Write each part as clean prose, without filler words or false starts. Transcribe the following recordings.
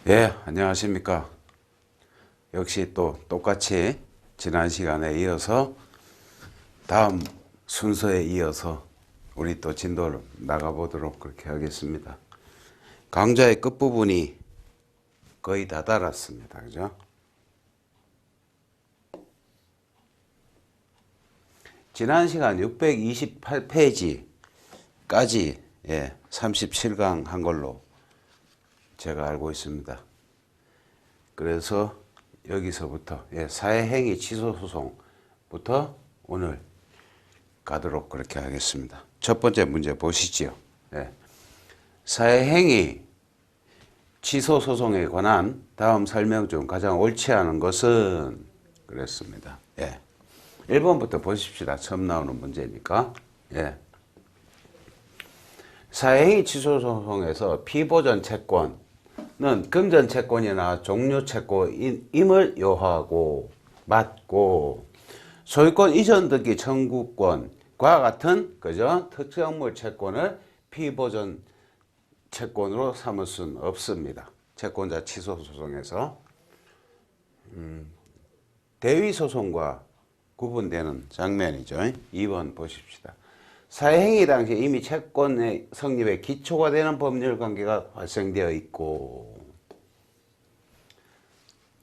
예, 안녕하십니까. 역시 또 똑같이 지난 시간에 이어서 다음 순서에 이어서 우리 또 진도를 나가보도록 그렇게 하겠습니다. 강좌의 끝부분이 거의 다 달았습니다. 그죠? 지난 시간 628페이지까지 37강 한 걸로 제가 알고 있습니다. 그래서 여기서부터 사회행위 취소소송부터 오늘 가도록 그렇게 하겠습니다. 첫 번째 문제 보시지요. 사회행위 취소소송에 관한 다음 설명 중 가장 옳지 않은 것은 그랬습니다. 1번부터 보십시다. 처음 나오는 문제니까. 사회행위 취소소송에서 피보전 채권은 금전 채권이나 종료 채권임을 요하고 맞고 소유권 이전 등기 청구권과 같은 특정물 채권을 피보전 채권으로 삼을 수는 없습니다. 채권자 취소 소송에서 대위 소송과 구분되는 장면이죠. 2번 보십시다. 사회행위 당시 이미 채권의 성립에 기초가 되는 법률 관계가 발생되어 있고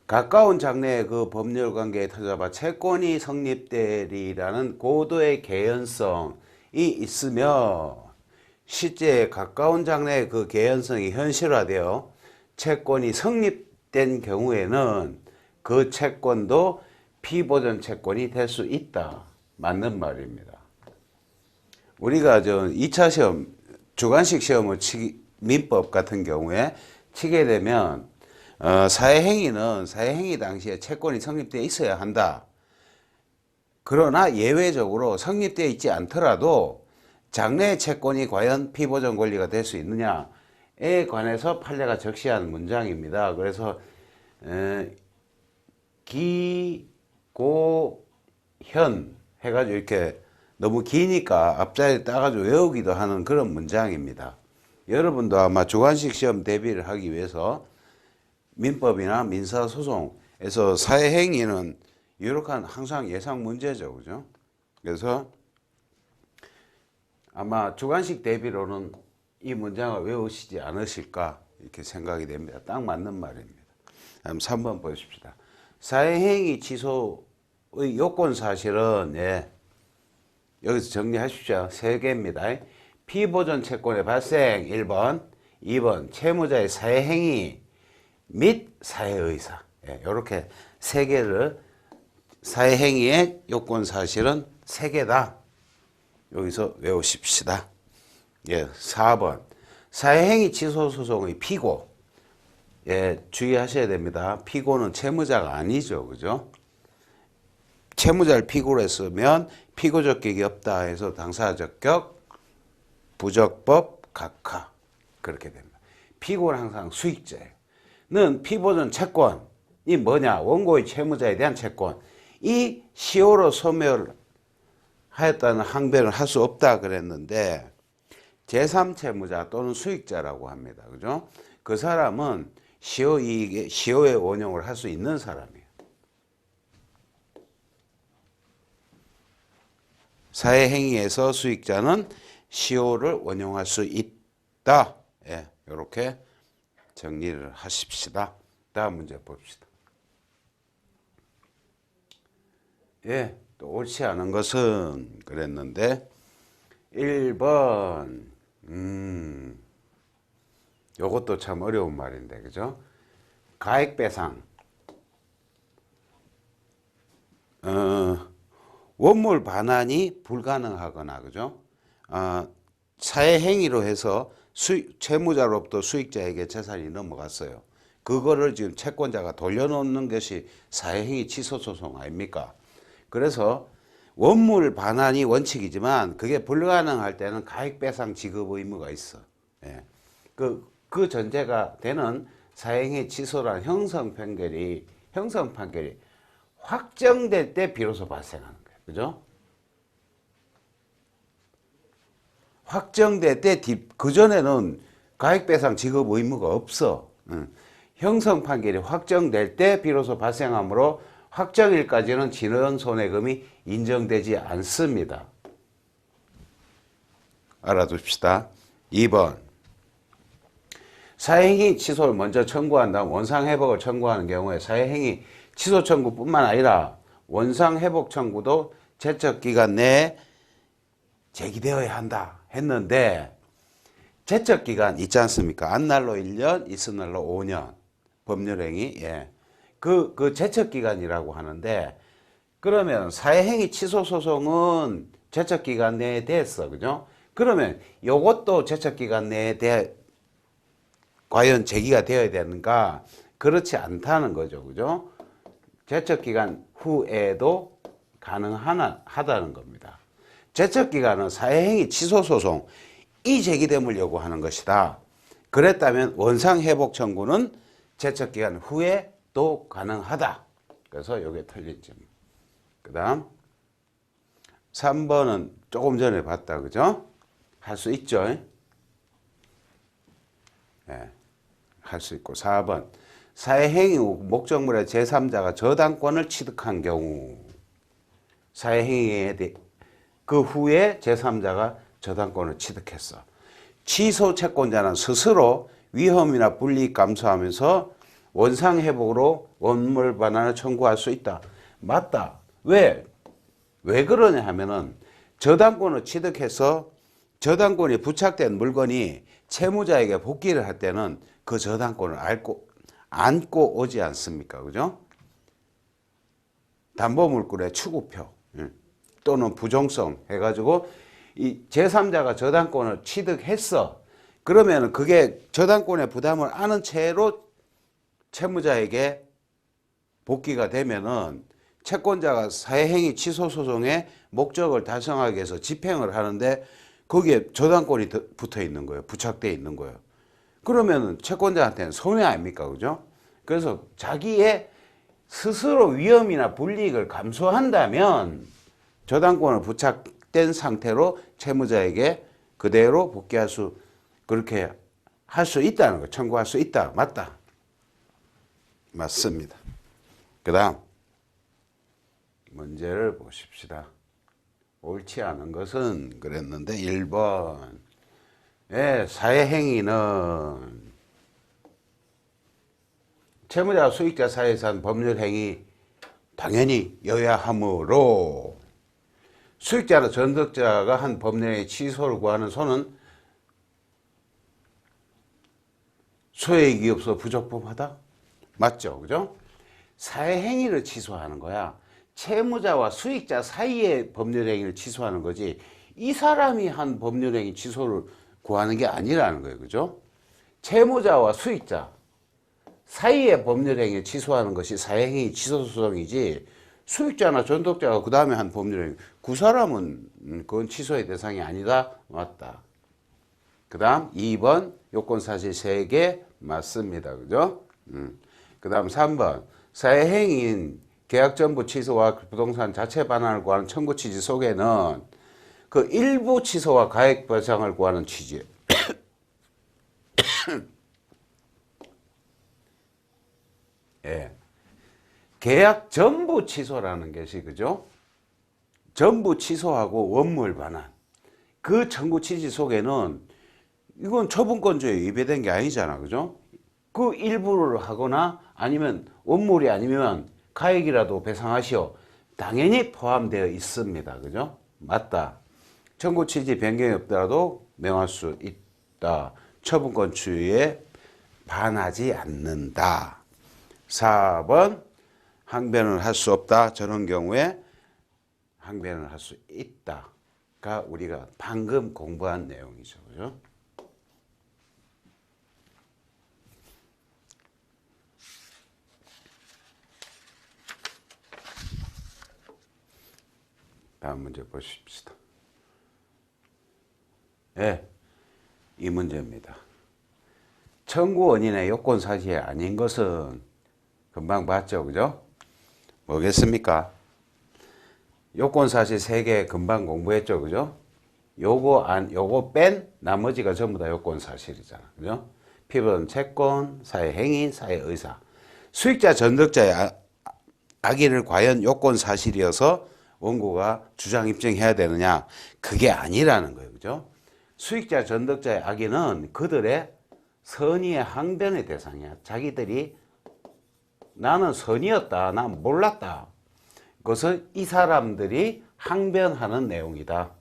가까운 장래에 그 법률 관계에 터져봐 채권이 성립되리라는 고도의 개연성이 있으며 실제 가까운 장래에 그 개연성이 현실화되어 채권이 성립된 경우에는 그 채권도 피보전 채권이 될 수 있다. 맞는 말입니다. 우리가 2차 시험, 주관식 시험을 민법 같은 경우에 치게 되면 사회행위 당시에 채권이 성립되어 있어야 한다. 그러나 예외적으로 성립되어 있지 않더라도 장래의 채권이 과연 피보전 권리가 될 수 있느냐에 관해서 판례가 적시한 문장입니다. 그래서 기고현 해가지고 이렇게 너무 기니까 앞자리에 따가지고 외우기도 하는 그런 문장입니다. 여러분도 아마 주관식 시험 대비를 하기 위해서 민법이나 민사소송에서 사회행위는 유력한 항상 예상 문제죠. 그죠? 그래서 아마 주관식 대비로는 이 문장을 외우시지 않으실까 이렇게 생각이 됩니다. 딱 맞는 말입니다. 다음 3번 보십시다. 사회행위 취소의 요건 사실은 여기서 정리하십시오. 3개입니다. 피보전 채권의 발생 1번, 2번 채무자의 사회행위 및 사회의사. 이렇게 3개를 사회행위의 요건 사실은 3개다. 여기서 외우십시다. 4번 사회행위 취소소송의 피고. 주의하셔야 됩니다. 피고는 채무자가 아니죠. 그죠? 채무자를 피고로 했으면 피고 적격이 없다 해서 당사자 적격, 부적법, 각하 그렇게 됩니다. 피고는 항상 수익자예요. 는 피보전 채권이 뭐냐? 원고의 채무자에 대한 채권. 이 시효로 소멸하였다는 항변을 할 수 없다 그랬는데 제3채무자 또는 수익자라고 합니다. 그죠? 그 사람은 시효의 원용을 할 수 있는 사람이에요. 사회행위에서 수익자는 시효를 원용할 수 있다. 이렇게 정리를 하십시다. 다음 문제 봅시다. 또 옳지 않은 것은 그랬는데 1번 요것도 참 어려운 말인데 그죠? 가액배상 원물 반환이 불가능하거나 그죠? 사회행위로 해서 채무자로부터 수익자에게 재산이 넘어갔어요. 그거를 지금 채권자가 돌려놓는 것이 사회행위 취소소송 아닙니까? 그래서 원물 반환이 원칙이지만 그게 불가능할 때는 가액배상 지급 의무가 있어. 그 전제가 되는 사회행위 취소란 형성 판결이 확정될 때 비로소 발생하는 거예요. 그죠? 확정될 때 그전에는 가액배상 지급 의무가 없어. 형성 판결이 확정될 때 비로소 발생하므로 확정일까지는 진원손해금이 인정되지 않습니다. 알아둡시다. 2번 사회행위 취소를 먼저 청구한 다음 원상회복을 청구하는 경우에 사회행위 취소 청구뿐만 아니라 원상회복 청구도 제척기간 내에 제기되어야 한다 했는데, 제척기간 있지 않습니까? 안날로 1년, 이튿날로 5년 법률행위. 예. 그 제척기간이라고 하는데, 그러면 사회행위 취소 소송은 제척기간 내에 됐어. 그죠? 그러면 요것도 제척기간 내에 과연 제기가 되어야 되는가? 그렇지 않다는 거죠. 그죠? 제척기간 후에도 가능하다는 겁니다. 제척기간은 사회행위 취소소송이 제기됨을 요구하는 것이다. 그랬다면 원상회복 청구는 제척기간 후에 또 가능하다. 그래서 이게 틀린 점. 그 다음 3번은 조금 전에 봤다. 그죠? 할 수 있죠? 네, 할 수 있고. 4번 사회행위 후 목적물의 제3자가 저당권을 취득한 경우, 사회행위에 대해 그 후에 제3자가 저당권을 취득했어. 취소 채권자는 스스로 위험이나 불이익 감수하면서 원상회복으로 원물 반환을 청구할 수 있다. 맞다. 왜 그러냐 하면은 저당권을 취득해서 저당권이 부착된 물건이 채무자에게 복귀를 할 때는 그 저당권을 안고 오지 않습니까? 그죠? 담보물권의 추구표 또는 부정성 해가지고 이 제3자가 저당권을 취득했어. 그러면 그게 저당권의 부담을 안은 채로 채무자에게 복귀가 되면은 채권자가 사회행위 취소 소송의 목적을 달성하기 위해서 집행을 하는데 거기에 저당권이 붙어 있는 거예요. 부착되어 있는 거예요. 그러면 채권자한테는 손해 아닙니까? 그죠? 그래서 자기의 스스로 위험이나 불이익을 감수한다면 저당권을 부착된 상태로 채무자에게 그대로 복귀할 수, 그렇게 할 수 있다는 거, 청구할 수 있다. 맞다. 맞습니다. 그 다음 문제를 보십시다. 옳지 않은 것은 그랬는데 1번 사회행위는 채무자 수익자 사이에서 한 법률행위 당연히 여야 하므로 수익자나 전득자가 한 법률행위 취소를 구하는 손은 소액이 없어 부적법하다? 맞죠? 그죠? 사회행위를 취소하는 거야. 채무자와 수익자 사이의 법률행위를 취소하는 거지, 이 사람이 한 법률행위 취소를 구하는 게 아니라는 거예요. 그죠? 채무자와 수익자 사이의 법률행위를 취소하는 것이 사회행위 취소소송이지, 수익자나 전독자가 그 다음에 한 법률행위, 그 사람은 그건 취소의 대상이 아니다. 맞다. 그 다음 2번 요건사실 3개 맞습니다. 그죠? 그 다음 3번 사회행위인 계약전부 취소와 부동산 자체 반환을 구하는 청구 취지 속에는 그 일부 취소와 가액 배상을 구하는 취지 예. 계약 전부 취소라는 것이, 그죠? 전부 취소하고 원물 반환, 그 청구 취지 속에는 이건 처분권조에 위배된 게 아니잖아. 그죠? 그 일부를 하거나 아니면 원물이 아니면 가액이라도 배상하시오, 당연히 포함되어 있습니다. 그죠? 맞다. 청구 취지 변경이 없더라도 명할 수 있다. 처분권 추이에 반하지 않는다. 4번 항변을 할 수 없다. 저런 경우에 항변을 할 수 있다가 우리가 방금 공부한 내용이죠. 그죠? 다음 문제 보십시다. 네, 이 문제입니다. 청구 원인의 요건 사실이 아닌 것은 금방 봤죠, 그죠? 뭐겠습니까? 요건 사실 3개 금방 공부했죠, 그죠? 요거 뺀 나머지가 전부 다 요건 사실이잖아, 그죠? 피보전 채권, 사회행위, 사회의사. 수익자 전덕자의 악의를 과연 요건 사실이어서 원고가 주장 입증해야 되느냐? 그게 아니라는 거예요. 그죠? 수익자 전덕자의 악의는 그들의 선의의 항변의 대상이야. 자기들이 나는 선의였다. 난 몰랐다. 그것을 이 사람들이 항변하는 내용이다.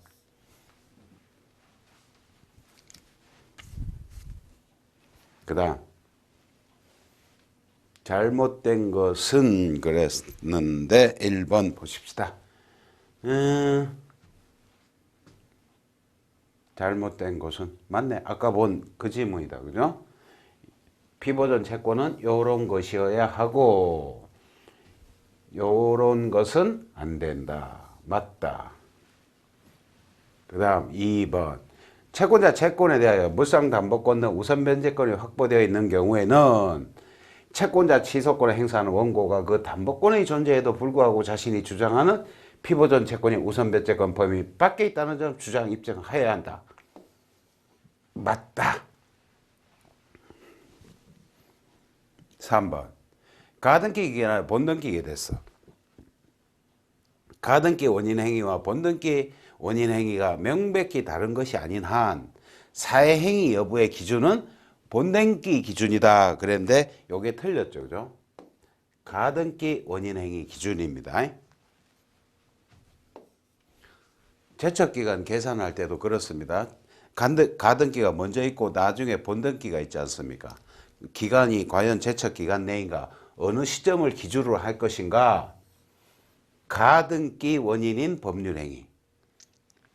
그 다음 잘못된 것은 그랬는데 1번 보십시다. 잘못된 것은 맞네. 아까 본 그 지문이다. 그죠? 피보전 채권은 요런 것이어야 하고 요런 것은 안 된다. 맞다. 그 다음 2번 채권자 채권에 대하여 물상담보권 등 우선 변제권이 확보되어 있는 경우에는 채권자 취소권을 행사하는 원고가 그 담보권의 존재에도 불구하고 자신이 주장하는 피보전 채권이 우선 변제권 범위 밖에 있다는 점 주장 입증해야 한다. 맞다. 3번 가등기 기간에 본등기게 됐어. 가등기 원인 행위와 본등기 원인 행위가 명백히 다른 것이 아닌 한 사회 행위 여부의 기준은 본등기 기준이다 그랬는데 요게 틀렸죠. 그죠? 가등기 원인 행위 기준입니다. 제척기간 계산할 때도 그렇습니다. 가등기가 먼저 있고 나중에 본등기가 있지 않습니까? 기간이 과연 제척기간 내인가 어느 시점을 기준으로 할 것인가? 가등기 원인인 법률행위.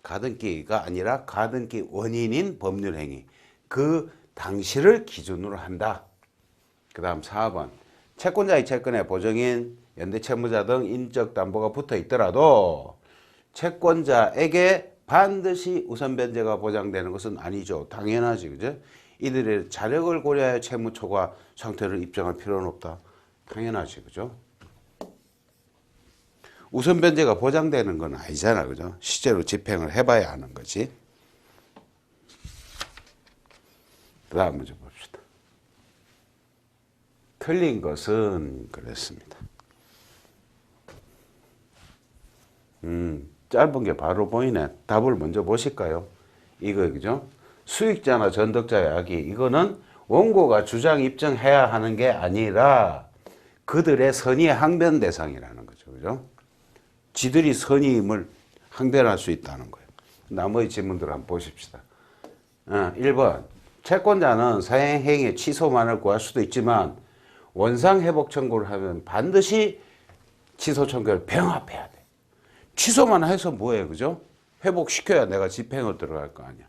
가등기가 아니라 가등기 원인인 법률행위. 그 당시를 기준으로 한다. 그 다음 4번 채권자의 채권에 보증인, 연대채무자 등 인적 담보가 붙어 있더라도 채권자에게 반드시 우선 변제가 보장되는 것은 아니죠. 당연하지. 그죠? 이들의 자력을 고려하여 채무 초과 상태를 입증할 필요는 없다. 당연하지. 그죠? 우선 변제가 보장되는 건 아니잖아. 그죠? 실제로 집행을 해봐야 하는 거지. 그 다음 문제 봅시다. 틀린 것은 그랬습니다. 짧은 게 바로 보이네. 답을 먼저 보실까요? 이거 그죠? 수익자나 전덕자의 악의 이거는 원고가 주장 입증해야 하는 게 아니라 그들의 선의의 항변 대상이라는 거죠. 그죠? 지들이 선의임을 항변할 수 있다는 거예요. 나머지 질문들 한번 보십시다. 1번 채권자는 사행행위 취소만을 구할 수도 있지만 원상회복 청구를 하면 반드시 취소 청구를 병합해야 돼. 취소만 해서 뭐해, 그죠? 회복시켜야 내가 집행을 들어갈 거 아니야.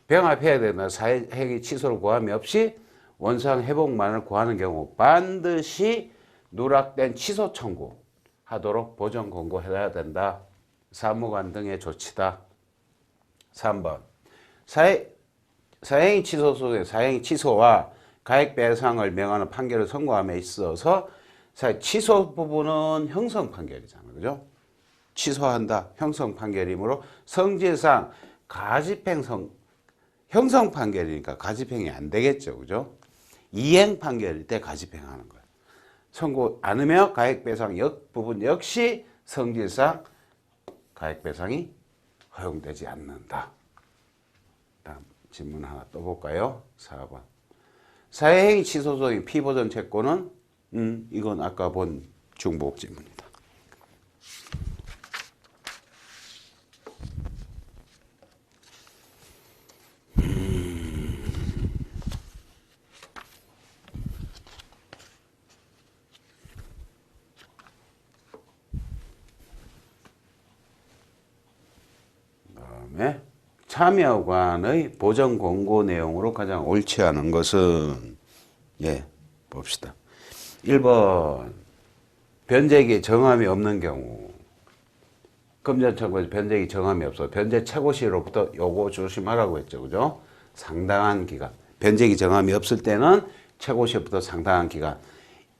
병합해야 되나 사행위 취소를 구함이 없이 원상회복만을 구하는 경우 반드시 누락된 취소 청구 하도록 보전 권고해야 된다. 사무관 등의 조치다. 3번 사행위 취소 소송의 사행위 취소와 가액 배상을 명하는 판결을 선고함에 있어서 취소 부분은 형성 판결이잖아. 그죠? 취소한다. 형성 판결이므로 성질상 형성 판결이니까 가집행이 안 되겠죠. 그죠? 이행 판결일 때 가집행하는 거예요. 선고 않으며 가액 배상 부분 역시 성질상 가액 배상이 허용되지 않는다. 다음 질문 하나 또 볼까요? 4번. 사회행위 취소 소송의 피보전 채권은 이건 아까 본 중복 질문이다. 그다음에 참여관의 보전 권고 내용으로 가장 옳지 않은 것은 봅시다. 1번 변제기 정함이 없는 경우 금전청구에서 변제기 정함이 없어 변제 최고시로부터 요거 조심하라고 했죠. 그죠? 상당한 기간 변제기 정함이 없을 때는 최고시로부터 상당한 기간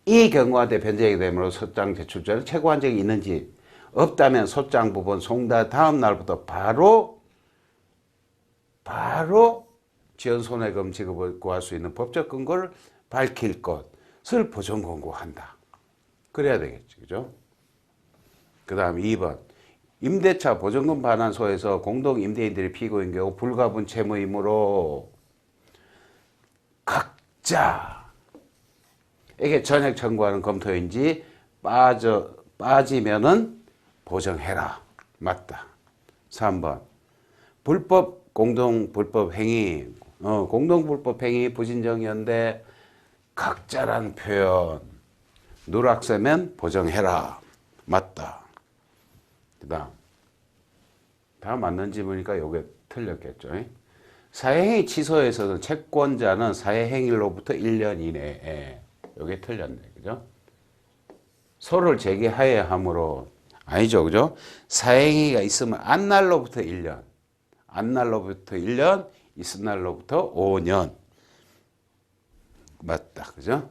이 경우한테 변제기 되므로 소장 제출자를 최고한 적이 있는지 없다면 소장 부분 송달 다음 날부터 바로 지연 손해금 지급을 구할 수 있는 법적 근거를 밝힐 것을 보전 권고한다. 그래야 되겠지. 그죠? 그 다음 2번. 임대차 보전금 반환소에서 공동 임대인들이 피고인 경우 불가분 채무이므로 각자에게 전액 청구하는 검토인지 빠지면은 보정해라. 맞다. 3번. 공동 불법 행위, 부진정이었는데 각자란 표현 누락세면 보정해라. 맞다. 그 다음 다 맞는 지문이니까 요게 틀렸겠죠. 사회행위 취소에서는 채권자는 사회행위로부터 1년 이내에 요게 틀렸네. 그죠? 소를 제기하여야 하므로 아니죠. 그죠? 사회행위가 있으면 안날로부터 1년, 있은 날로부터 5년. 맞다. 그죠?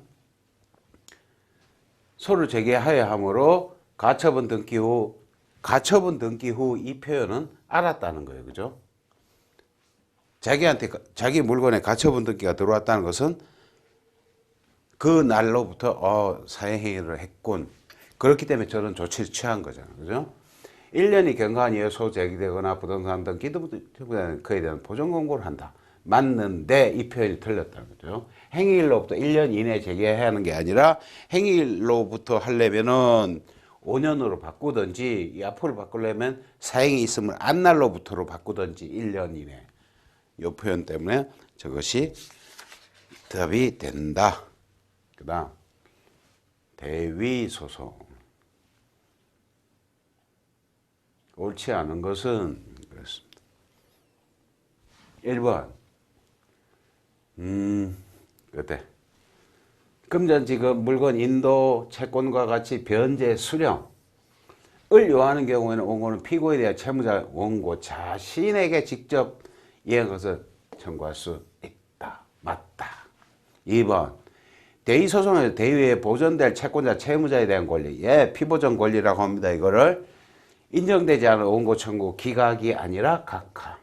소를 제기하여야 하므로 가처분 등기 후 이 표현은 알았다는 거예요. 그죠? 자기 물건에 가처분 등기가 들어왔다는 것은 그 날로부터 사회행위를 했군. 그렇기 때문에 저는 조치를 취한 거잖아요. 그죠? 1년이 경과한 이후 소 제기되거나 부동산 등 그에 대한 보전 권고를 한다. 맞는데 이 표현이 틀렸다는 거죠. 행위일로부터 1년 이내에 제기해야 하는 게 아니라 행위일로부터 하려면은 5년으로 바꾸든지 이 앞으로 바꾸려면 사행이 있으면 안날로부터로 바꾸든지 1년 이내. 이 표현 때문에 저것이 답이 된다. 그 다음 대위소송. 옳지 않은 것은 그렇습니다. 1번 그때 금전지급, 물건 인도, 채권과 같이 변제, 수령을 요하는 경우에는 원고는 피고에 대한 채무자 원고 자신에게 직접 이행한 것을 청구할 수 있다. 맞다. 2번 대위소송에서 대위에 보존될 채권자 채무자에 대한 권리, 피보전 권리라고 합니다. 이거를 인정되지 않은 원고 청구 기각이 아니라 각하.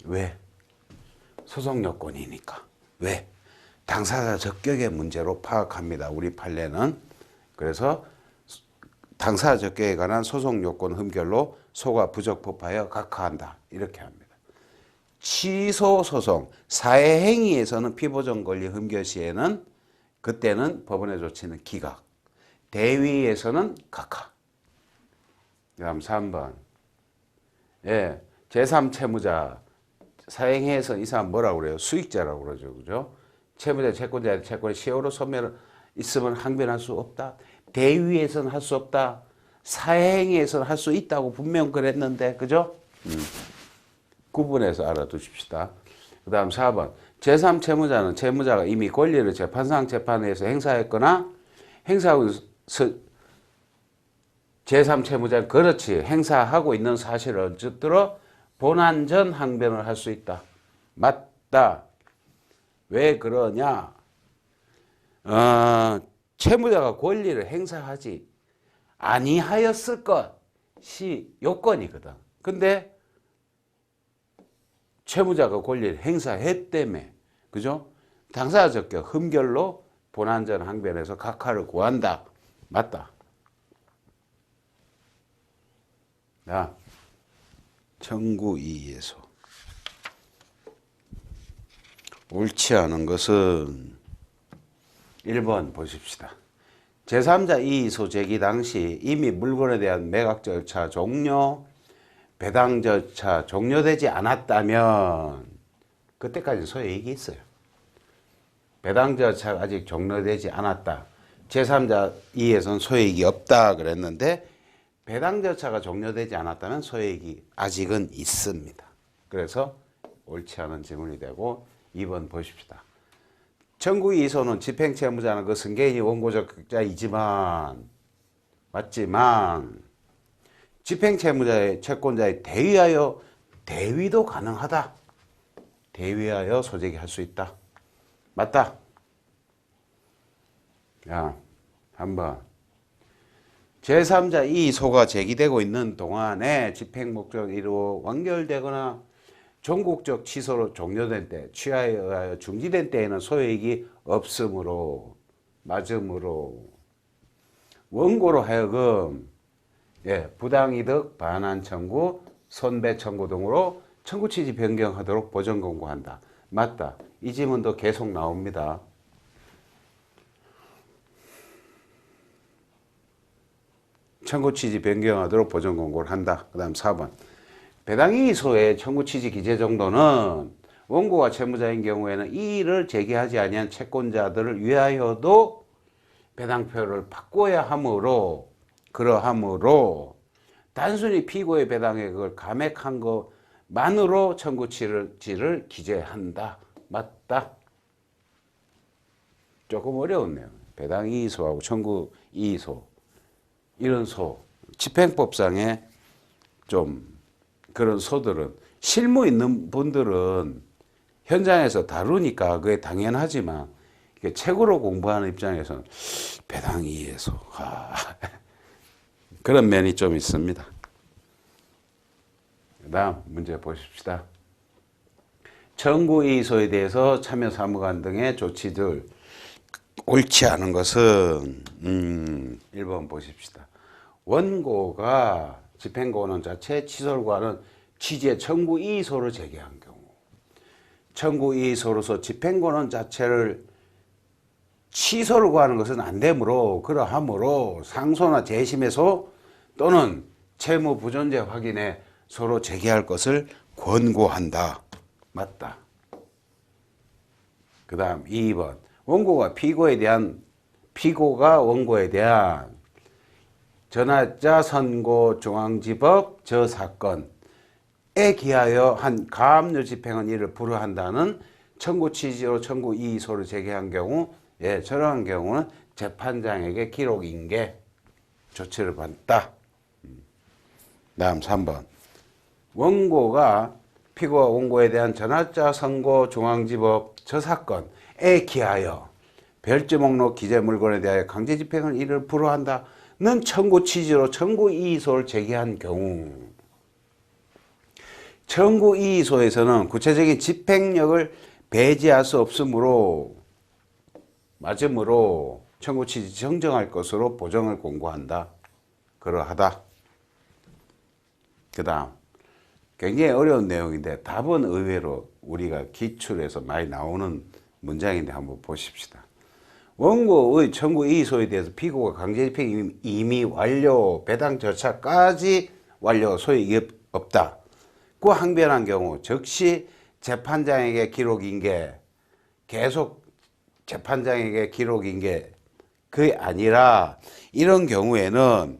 왜? 소송 요건이니까. 왜? 당사자 적격의 문제로 파악합니다. 우리 판례는. 그래서 당사자 적격에 관한 소송 요건 흠결로 소가 부적법하여 각하한다. 이렇게 합니다. 취소 소송, 사회행위에서는 피보전 권리 흠결 시에는 그때는 법원의 조치는 기각. 대위에서는 각하. 다음 3번. 제3채무자 사행해서 이 사람 뭐라고 그래요? 수익자라고 그러죠. 그죠? 채무자, 채권자의 채권이 세월호 소멸 있으면 항변할 수 없다. 대위에서는 할 수 없다. 사행에서는 할 수 있다고 분명 그랬는데, 그죠? 구분해서 알아두십시다. 그 다음 4번. 제3채무자는 채무자가 이미 권리를 재판상 재판에서 행사했거나 행사하고 제3채무자는 그렇지 행사하고 있는 사실을 얻들어 본안 전 항변을 할 수 있다. 맞다. 왜 그러냐? 채무자가 권리를 행사하지 아니하였을 것이 요건이거든. 근데 채무자가 권리를 행사했다며. 그죠? 당사자 적격 흠결로 본안 전 항변에서 각하를 구한다. 맞다. 자, 청구 이의에서 옳지 않은 것은 1번 보십시다. 제3자 이의소 제기 당시 이미 물건에 대한 매각 절차 종료, 배당 절차 종료되지 않았다면 그때까지 소액이 있어요. 배당 절차가 아직 종료되지 않았다. 제3자 이의에서는 소액이 없다 그랬는데 배당 절차가 종료되지 않았다면 소액이 아직은 있습니다. 그래서 옳지 않은 질문이 되고 2번 보십시다. 청구 이의소는 집행채무자는 그 승계인이 원고적격자이지만 맞지만 집행채무자의 채권자의 대위하여 대위도 가능하다. 대위하여 소재기 할 수 있다. 맞다. 야, 한번 제3자 이의소가 제기되고 있는 동안에 집행목적 이루 완결되거나 종국적 취소로 종료된 때, 취하에 의하여 중지된 때에는 소유이익이 없으므로, 맞으므로 원고로 하여금 부당이득 반환 청구, 손배 청구 등으로 청구 취지 변경하도록 보전 권고한다. 맞다. 이 지문도 계속 나옵니다. 청구 취지 변경하도록 보전 권고를 한다. 그 다음 4번. 배당이의소의 청구 취지 기재 정도는 원고가 채무자인 경우에는 이의를 제기하지 아니한 채권자들을 위하여도 배당표를 바꿔야 하므로, 그러하므로 단순히 피고의 배당액을 감액한 것만으로 청구 취지를 기재한다. 맞다. 조금 어려운 내용. 배당이의소하고 청구이의소 이런 소, 집행법상에 좀 그런 소들은 실무 있는 분들은 현장에서 다루니까 그게 당연하지만 책으로 공부하는 입장에서는 배당이의소 그런 면이 좀 있습니다. 그 다음 문제 보십시다. 청구이의소에 대해서 참여사무관 등의 조치들 옳지 않은 것은 1번 보십시다. 원고가 집행권은 자체 취소권은 취지의 청구이의소를 제기한 경우, 청구이의소로서 집행권은 자체를 취소를 구하는 것은 안 되므로, 그러하므로 상소나 재심에서 또는 채무부존재 확인에 서로 제기할 것을 권고한다. 맞다. 그 다음 2번. 원고가 피고가 원고에 대한 전화자 선고 중앙지법 저 사건에 기하여 한 가압류 집행은 이를 불허한다는 청구 취지로 청구이의소를 제기한 경우, 저러한 경우는 재판장에게 기록인계 조치를 받다. 다음 3번. 원고가 피고와 원고에 대한 전화자 선고 중앙지법 저 사건에 기하여 별주 목록 기재 물건에 대하여 강제 집행을 이를 불허한다는 청구 취지로 청구이의소를 제기한 경우, 청구이의소에서는 구체적인 집행력을 배제할 수 없으므로, 맞으므로 청구 취지 정정할 것으로 보정을 권고한다. 그러하다. 그 다음 굉장히 어려운 내용인데 답은 의외로 우리가 기출에서 많이 나오는 문장인데 한번 보십시다. 원고의 청구이의소에 대해서 피고가 강제집행이 이미 완료, 배당 절차까지 완료, 소유이익이 없다 고 항변한 경우 즉시 재판장에게 기록인계, 계속 재판장에게 기록인계, 그게 아니라 이런 경우에는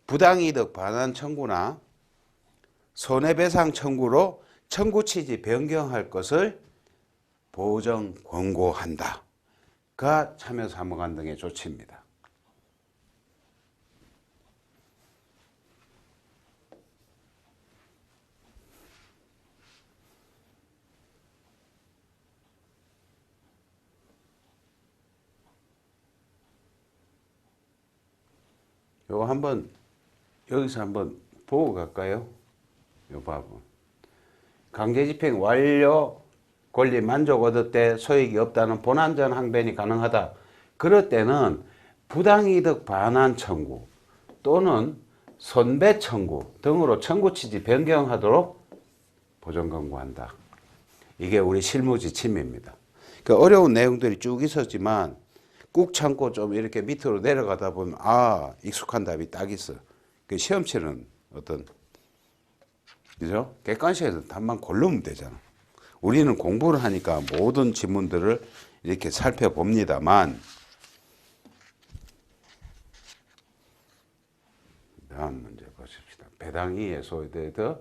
부당이득 반환 청구나 손해배상 청구로 청구 취지 변경할 것을 보정 권고한다. 가 참여사무관 등의 조치입니다. 요거 한번 여기서 한번 보고 갈까요? 요 부분. 강제집행 완료, 권리 만족 얻을 때 소익이 없다는 본안전 항변이 가능하다. 그럴 때는 부당이득 반환 청구 또는 손배 청구 등으로 청구 취지 변경하도록 보전 권고한다. 이게 우리 실무 지침입니다. 그 어려운 내용들이 쭉 있었지만 꾹 참고 좀 이렇게 밑으로 내려가다 보면 익숙한 답이 딱 있어. 그 시험 치는 어떤, 그죠? 객관식에서 답만 고르면 되잖아. 우리는 공부를 하니까 모든 지문들을 이렇게 살펴봅니다만, 다음 문제 보십시다. 배당이의소에 대해서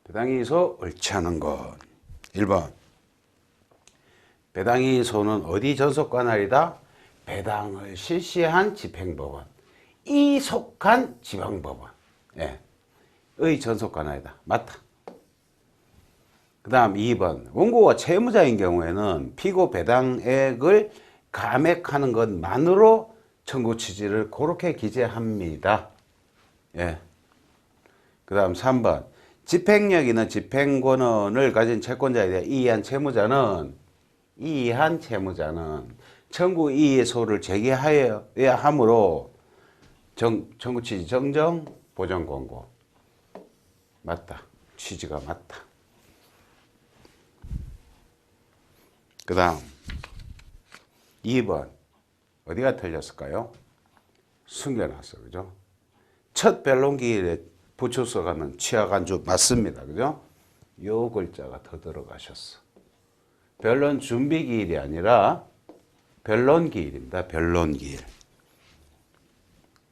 배당이의소 옳지 않은 것. 1번. 배당이의소는 어디 전속 관할이다? 배당을 실시한 집행법원, 이 속한 지방법원 의 전속 관할이다. 맞다. 그 다음 2번. 원고가 채무자인 경우에는 피고 배당액을 감액하는 것만으로 청구 취지를 그렇게 기재합니다. 예. 그 다음 3번. 집행력 있는 집행권한을 가진 채권자에 대해 이의한 채무자는 청구 이의소를 제기하여야 하므로 청구 취지 정정 보전 권고. 맞다. 취지가 맞다. 그 다음 2번. 어디가 틀렸을까요? 숨겨놨어. 그죠? 첫 변론기일에 부추서 가는 취하간주 맞습니다. 그죠? 요 글자가 더 들어가셨어. 변론 준비기일이 아니라 변론기일입니다. 변론기일.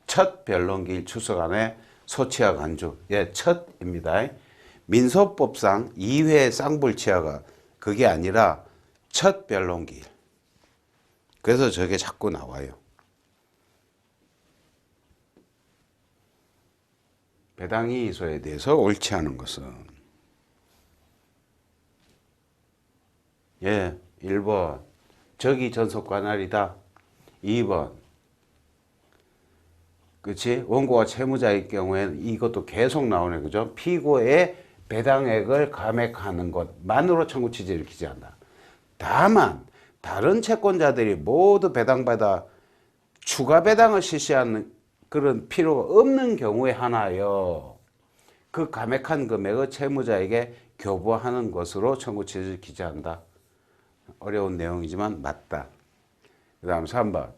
첫 변론기일 추서간의 소취하간주. 예, 첫입니다. 민소법상 2회 쌍불취하가 그게 아니라 첫 변론기일. 그래서 저게 자꾸 나와요. 배당이의소에 대해서 옳지 않은 것은 예, 1번 적이 전속 관할이다. 2번 그렇지? 원고가 채무자일 경우에는 이것도 계속 나오네. 그죠? 피고의 배당액을 감액하는 것만으로 청구 취지를 기재한다. 다만 다른 채권자들이 모두 배당받아 추가 배당을 실시하는 그런 필요가 없는 경우에 하나여 그 감액한 금액을 채무자에게 교부하는 것으로 청구 취지를 기재한다. 어려운 내용이지만 맞다. 그 다음 3번.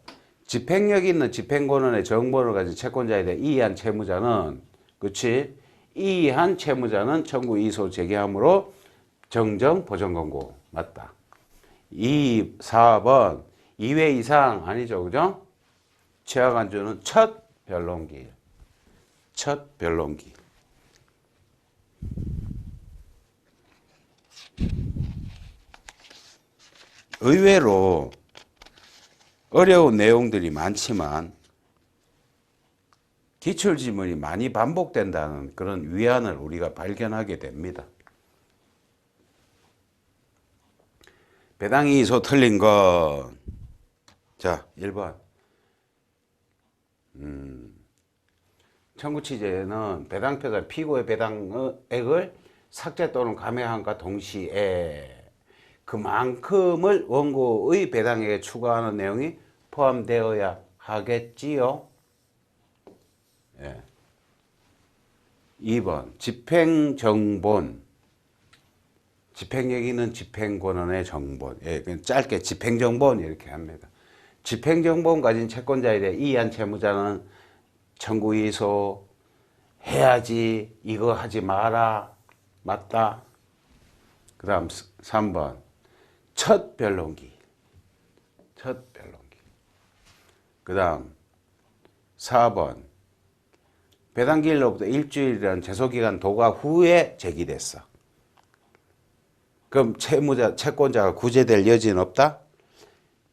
집행력 있는 집행권한의 정보를 가진 채권자에 대해 이의한 채무자는 그렇지? 이의한 채무자는 청구 이의소 제기함으로 정정 보전 권고. 맞다. 4번. 2회 이상 아니죠. 그죠? 취하간주는 첫 변론기일. 첫 변론기일. 의외로 어려운 내용들이 많지만 기출지문이 많이 반복된다는 그런 위안을 우리가 발견하게 됩니다. 배당이의소 틀린 건 자, 1번. 청구 취지에는 배당표자 피고의 배당액을 삭제 또는 감액함과 동시에 그만큼을 원고의 배당액에 추가하는 내용이 포함되어야 하겠지요. 예. 2번 집행정본. 집행력 있는 집행권한의 정본. 예, 짧게 집행정본 이렇게 합니다. 집행정본 가진 채권자에 대해 이의한 채무자는 청구이의소 해야지 이거 하지 마라. 맞다. 그 다음 3번 첫 변론기. 첫 변론기. 그 다음 4번 배당기일로부터 일주일이라는 제소기간 도과 후에 제기됐어. 그럼 채권자가 구제될 여지는 없다?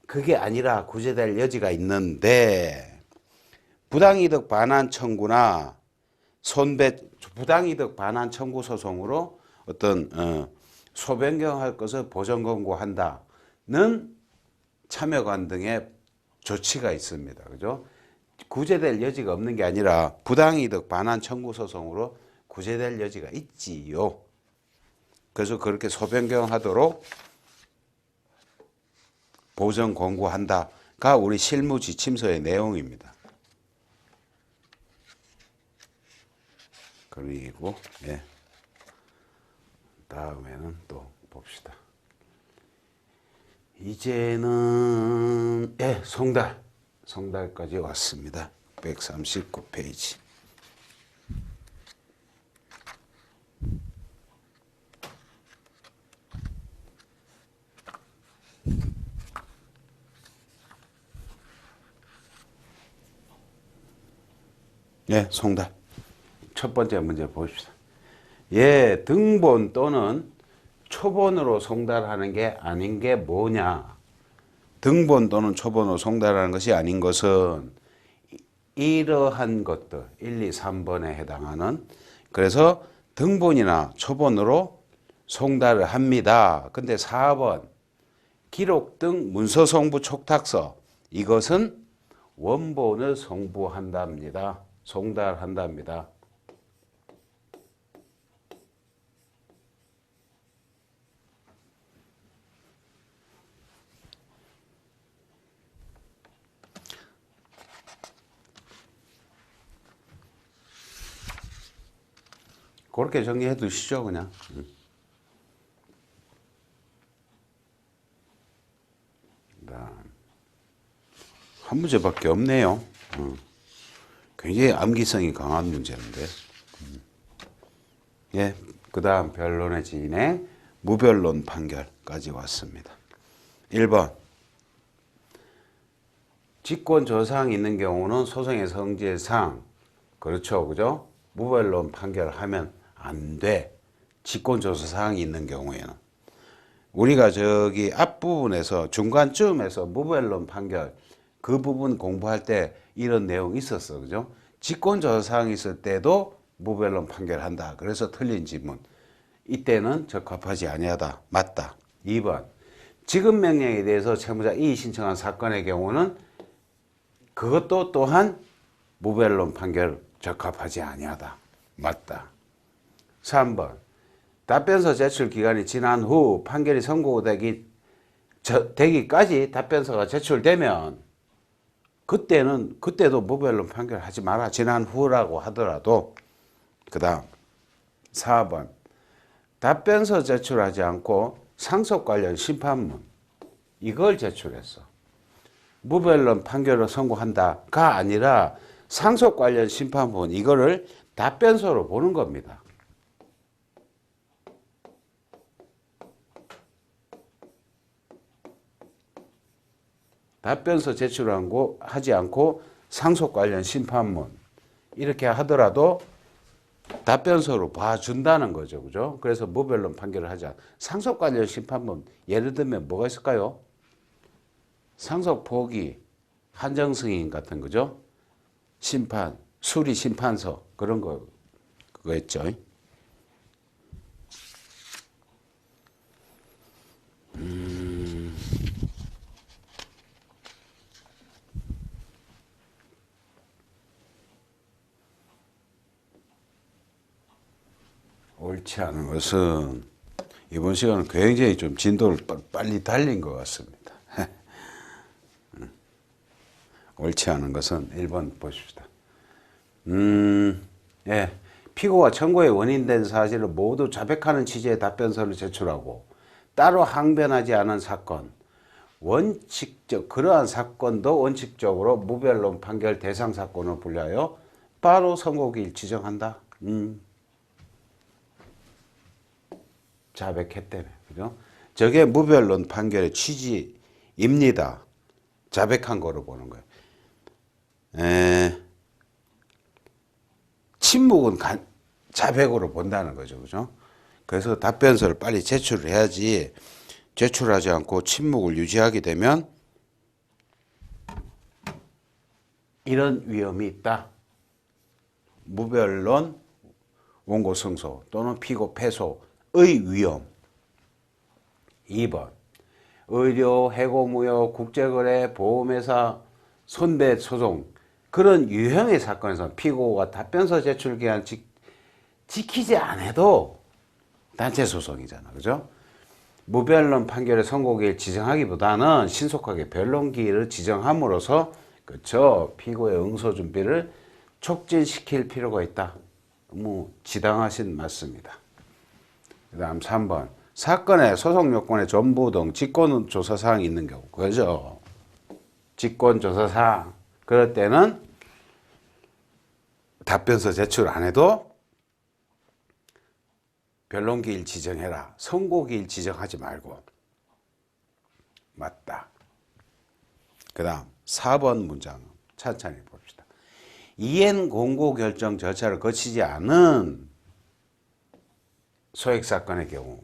그게 아니라 구제될 여지가 있는데 부당이득 반환 청구나 부당이득 반환 청구 소송으로 어떤 소변경할 것을 보전 권고한다는 참여관 등의 조치가 있습니다. 그죠? 구제될 여지가 없는 게 아니라 부당이득 반환 청구 소송으로 구제될 여지가 있지요. 그래서 그렇게 소변경하도록 보전 권고한다가 우리 실무 지침서의 내용입니다. 그리고 예. 다음에는 또 봅시다. 이제는 예, 송달까지 왔습니다. 139페이지. 예, 송달. 첫 번째 문제 봅시다. 예, 등본 또는 초본으로 송달하는 게 아닌 게 뭐냐? 등본 또는 초본으로 송달하는 것이 아닌 것은 이러한 것들 1, 2, 3번에 해당하는 그래서 등본이나 초본으로 송달을 합니다. 근데 4번 기록 등 문서송부 촉탁서 이것은 원본을 송부한답니다. 송달한답니다. 그렇게 정리해 두시죠, 그냥. 한 문제밖에 없네요. 굉장히 암기성이 강한 문제인데. 예, 그 다음 변론의 진행, 무변론 판결까지 왔습니다. 1번. 직권조사항이 있는 경우는 소송의 성질상, 그렇죠, 그죠? 무변론 판결하면 안 돼. 직권조사사항이 있는 경우에는. 우리가 저기 앞부분에서 중간쯤에서 무변론 판결 그 부분 공부할 때 이런 내용이 있었어. 그죠? 직권조사사항이 있을 때도 무변론 판결한다. 그래서 틀린 지문. 이때는 적합하지 아니하다. 맞다. 2번. 지급명령에 대해서 채무자 이의 신청한 사건의 경우는 그것도 또한 무변론 판결 적합하지 아니하다. 맞다. 3번. 답변서 제출 기간이 지난 후 판결이 선고되기까지 답변서가 제출되면 그때도 무변론 판결하지 마라. 지난 후라고 하더라도. 그 다음 4번. 답변서 제출하지 않고 상속 관련 심판문 이걸 제출했어. 무변론 판결을 선고한다가 아니라 상속 관련 심판문 이거를 답변서로 보는 겁니다. 답변서 제출하지 않고 상속 관련 심판문 이렇게 하더라도 답변서로 봐준다는 거죠. 그죠? 그래서 무변론 판결을 하자. 상속 관련 심판문 예를 들면 뭐가 있을까요? 상속 포기, 한정 승인 같은 거죠. 심판, 수리 심판서 그런 거 그거 했죠. 옳지 않은 것은 이번 시간은 굉장히 좀 진도를 빨리 달린 것 같습니다. 옳지 않은 것은 1번 보십시다. 예. 피고가 청구의 원인된 사실을 모두 자백하는 취지의 답변서를 제출하고 따로 항변하지 않은 사건, 그러한 사건도 원칙적으로 무변론 판결 대상 사건을 분류하여 바로 선고기일 지정한다. 자백했다며. 그죠? 저게 무변론 판결의 취지입니다. 자백한 거로 보는 거예요. 침묵은 자백으로 본다는 거죠. 그죠? 그래서 답변서를 빨리 제출을 해야지 제출하지 않고 침묵을 유지하게 되면 이런 위험이 있다. 무변론 원고 승소 또는 피고 패소의 위험. 2번. 의료, 해고무효, 국제거래, 보험회사, 손배소송 그런 유형의 사건에서 피고가 답변서 제출 기한 지키지 않아도 단체 소송이잖아. 그죠? 무변론 판결의 선고기일 지정하기보다는 신속하게 변론기일을 지정함으로써 그렇죠. 피고의 응소 준비를 촉진시킬 필요가 있다. 너무 지당하신 말씀입니다. 그 다음 3번. 사건의 소송 요건의 전부 등 직권조사사항이 있는 경우. 그죠? 직권조사사항. 그럴 때는 답변서 제출 안 해도 변론기일 지정해라. 선고기일 지정하지 말고. 맞다. 그 다음 4번 문장 천천히 봅시다. 이행 공고 결정 절차를 거치지 않은 소액사건의 경우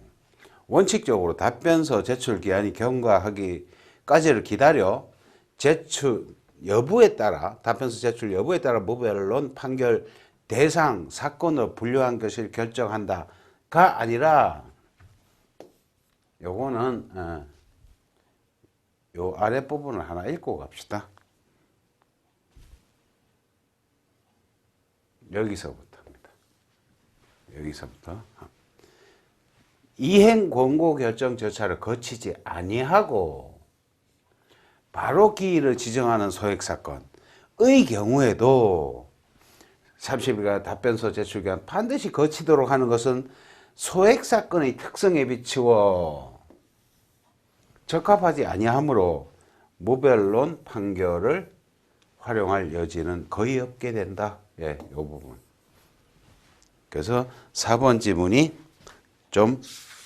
원칙적으로 답변서 제출 기한이 경과하기까지를 기다려 제출 여부에 따라 답변서 제출 여부에 따라 무변론 판결 대상 사건으로 분류한 것을 결정한다가 아니라 요거는 요 아랫부분을 하나 읽고 갑시다. 여기서부터입니다. 여기서부터. 이행 권고 결정 절차를 거치지 아니하고 바로 기일을 지정하는 소액사건의 경우에도 30일간 답변서 제출 기간 반드시 거치도록 하는 것은 소액사건의 특성에 비추어 적합하지 아니하므로 무변론 판결을 활용할 여지는 거의 없게 된다. 예, 이 부분. 그래서 4번 지문이 좀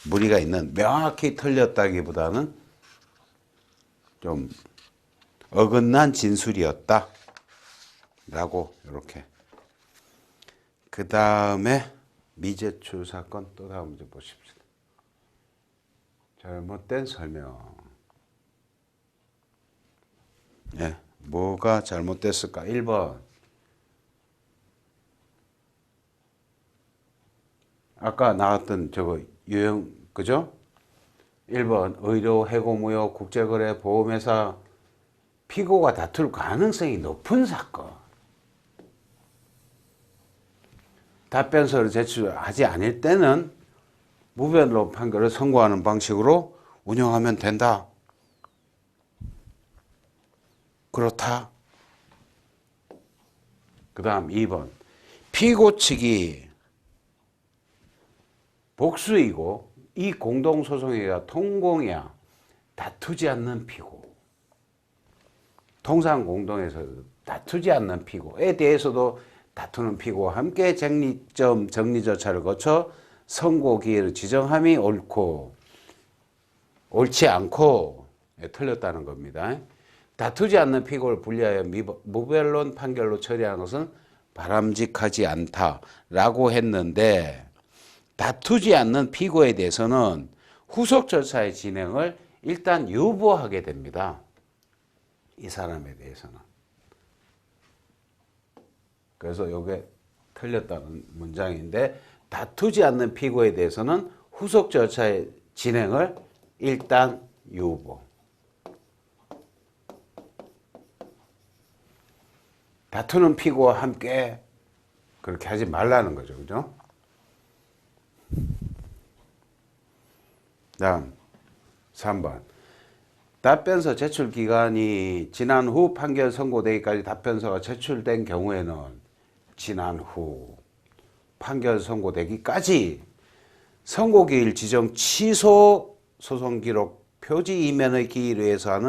무리가 있는, 명확히 틀렸다기보다는 좀 어긋난 진술이었다 라고 이렇게. 그 다음에 미제출 사건 또 다음 문제 보십시다. 잘못된 설명. 네, 뭐가 잘못됐을까? 1번. 아까 나왔던 저거 유형, 그죠? 1번 의료, 해고, 무효, 국제거래, 보험회사 피고가 다툴 가능성이 높은 사건. 답변서를 제출하지 않을 때는 무변론 판결을 선고하는 방식으로 운영하면 된다. 그렇다. 그 다음 2번. 피고 측이 복수이고 이 공동소송회가 통공이야. 다투지 않는 피고. 통상공동에서 다투지 않는 피고에 대해서도 다투는 피고와 함께 정리 절차를 거쳐 선고 기일을 지정함이 옳지 않고 틀렸다는 겁니다. 다투지 않는 피고를 분리하여 무변론 판결로 처리하는 것은 바람직하지 않다라고 했는데, 다투지 않는 피고에 대해서는 후속 절차의 진행을 일단 유보하게 됩니다. 이 사람에 대해서는. 그래서 이게 틀렸다는 문장인데, 다투지 않는 피고에 대해서는 후속 절차의 진행을 일단 유보. 다투는 피고와 함께 그렇게 하지 말라는 거죠. 그죠? 다음 3번. 답변서 제출 기간이 지난 후 판결 선고되기까지 답변서가 제출된 경우에는 지난 후 판결 선고되기까지 선고기일 지정 취소 소송기록 표지 이면의 기일에 의해서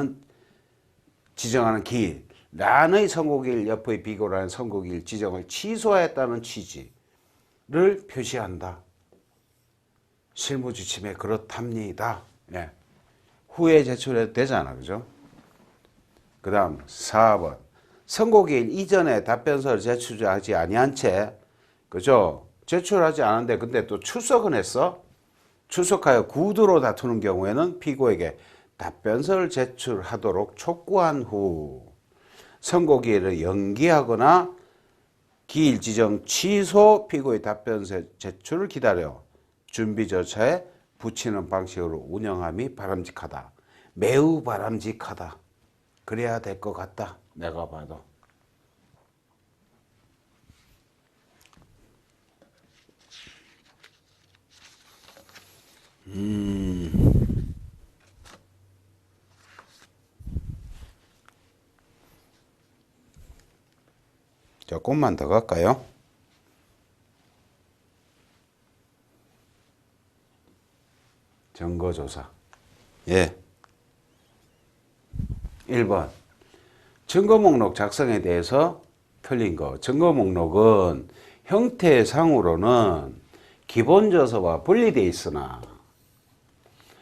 지정하는 기일 란의 선고기일 옆의 비고라는 선고기일 지정을 취소하였다는 취지를 표시한다. 실무지침에 그렇답니다. 예. 후에 제출해도 되잖아. 그죠? 그 다음 4번. 선고기일 이전에 답변서를 제출하지 아니한 채, 그죠? 제출하지 않았는데 근데 또 출석은 했어? 출석하여 구두로 다투는 경우에는 피고에게 답변서를 제출하도록 촉구한 후 선고기일을 연기하거나 기일 지정 취소 피고의 답변서 제출을 기다려 준비 절차에 붙이는 방식으로 운영함이 바람직하다. 매우 바람직하다. 그래야 될 것 같다. 내가 봐도. 조금만 더 갈까요? 증거조사. 예. 1번. 증거목록 작성에 대해서 틀린 거. 증거목록은 형태상으로는 기본조서와 분리되어 있으나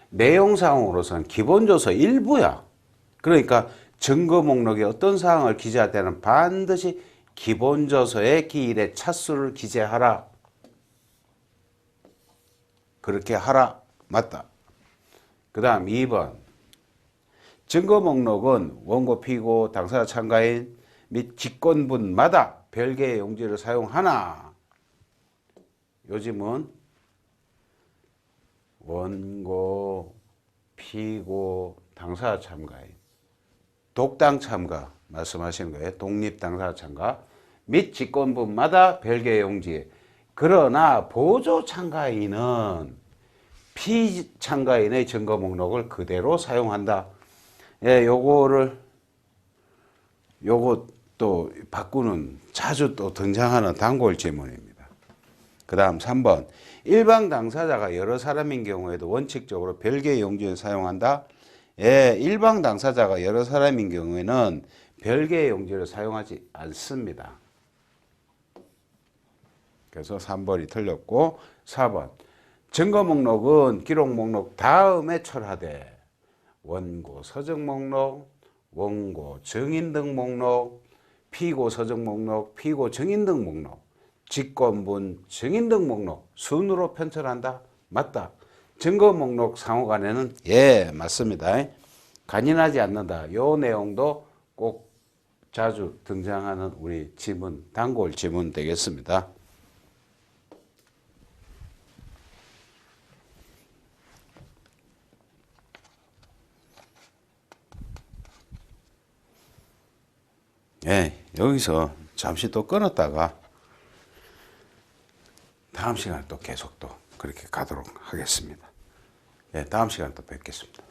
내용상으로서는 기본조서 일부야. 그러니까 증거목록에 어떤 사항을 기재할 때는 반드시 기본조서의 기일의 차수를 기재하라. 그렇게 하라. 맞다. 그 다음 2번. 증거목록은 원고, 피고, 당사자 참가인 및 직권분마다 별개의 용지를 사용하나 요즘은 원고, 피고, 당사자 참가인 독당 참가 말씀하시는 거예요. 독립 당사자 참가 및 직권분마다 별개의 용지. 그러나 보조 참가인은 피참가인의 증거 목록을 그대로 사용한다. 예, 요것도 바꾸는 자주 또 등장하는 단골 질문입니다. 그 다음 3번. 일방 당사자가 여러 사람인 경우에도 원칙적으로 별개의 용지를 사용한다. 예, 일방 당사자가 여러 사람인 경우에는 별개의 용지를 사용하지 않습니다. 그래서 3번이 틀렸고 4번. 증거 목록은 기록 목록 다음에 철하되 원고 서적 목록, 원고 증인 등 목록, 피고 서적 목록, 피고 증인 등 목록, 직권분 증인 등 목록 순으로 편철한다. 맞다. 증거 목록 상호 간에는 예, 맞습니다. 간인하지 않는다. 요 내용도 꼭 자주 등장하는 우리 지문, 단골 지문 되겠습니다. 예, 여기서 잠시 또 끊었다가 다음 시간에 또 계속 또 그렇게 가도록 하겠습니다. 예, 다음 시간에 또 뵙겠습니다.